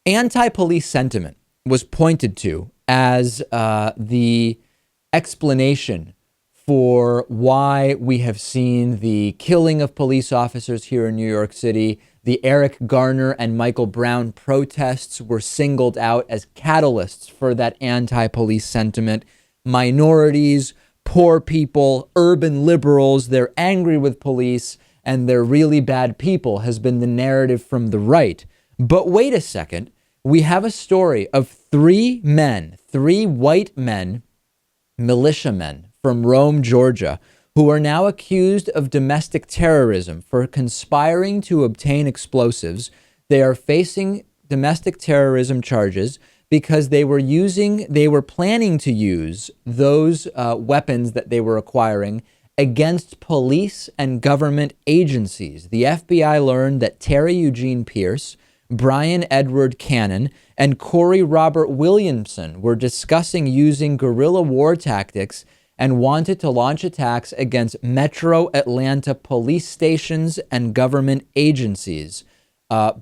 Anti-police sentiment was pointed to as the explanation for why we have seen the killing of police officers here in New York City. The Eric Garner and Michael Brown protests were singled out as catalysts for that anti-police sentiment. Minorities, poor people, urban liberals, they're angry with police and they're really bad people has been the narrative from the right. But wait a second. We have a story of three white men, militiamen from Rome, Georgia, who are now accused of domestic terrorism for conspiring to obtain explosives. They are facing domestic terrorism charges because they were planning to use those weapons that they were acquiring against police and government agencies. The FBI learned that Terry Eugene Pierce, Brian Edward Cannon, and Corey Robert Williamson were discussing using guerrilla war tactics and wanted to launch attacks against Metro Atlanta police stations and government agencies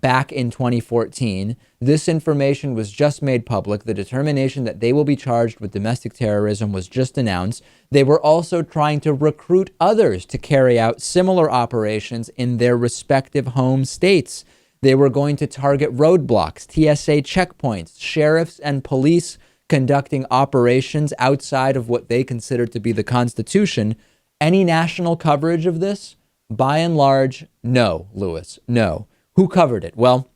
back in 2014. This information was just made public. The determination that they will be charged with domestic terrorism was just announced. They were also trying to recruit others to carry out similar operations in their respective home states. They were going to target roadblocks, TSA checkpoints, sheriffs and police conducting operations outside of what they considered to be the Constitution. Any national coverage of this? By and large, no, Lewis, no. Who covered it? Well,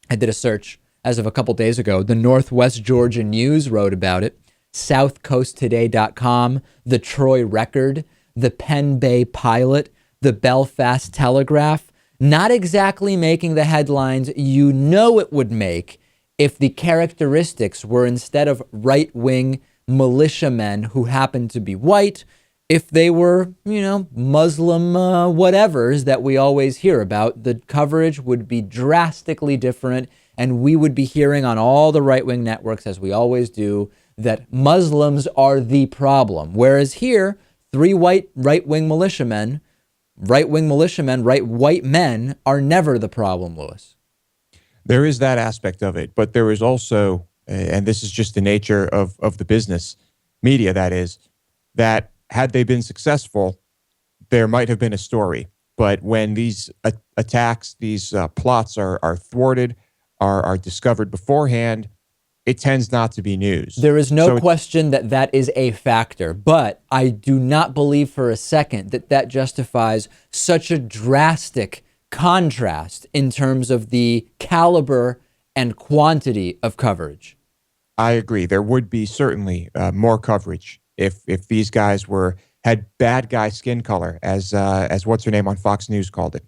I did a search as of a couple days ago. The Northwest Georgia News wrote about it. SouthCoastToday.com, the Troy Record, the Penn Bay Pilot, the Belfast Telegraph. Not exactly making the headlines you know it would make if the characteristics were, instead of right-wing militiamen who happened to be white, if they were, Muslim whatevers that we always hear about. The coverage would be drastically different, and we would be hearing on all the right-wing networks, as we always do, that Muslims are the problem. Whereas here, three right-wing militiamen, right white men are never the problem, Lewis. There is that aspect of it, but there is also, and this is just the nature of the business media, that is, that had they been successful, there might have been a story. But when these attacks, these plots are thwarted, are discovered beforehand, it tends not to be news. There is no question that that is a factor, but I do not believe for a second that that justifies such a drastic contrast in terms of the caliber and quantity of coverage. I agree. There would be certainly more coverage if these guys had bad guy skin color, as what's her name on Fox News called it.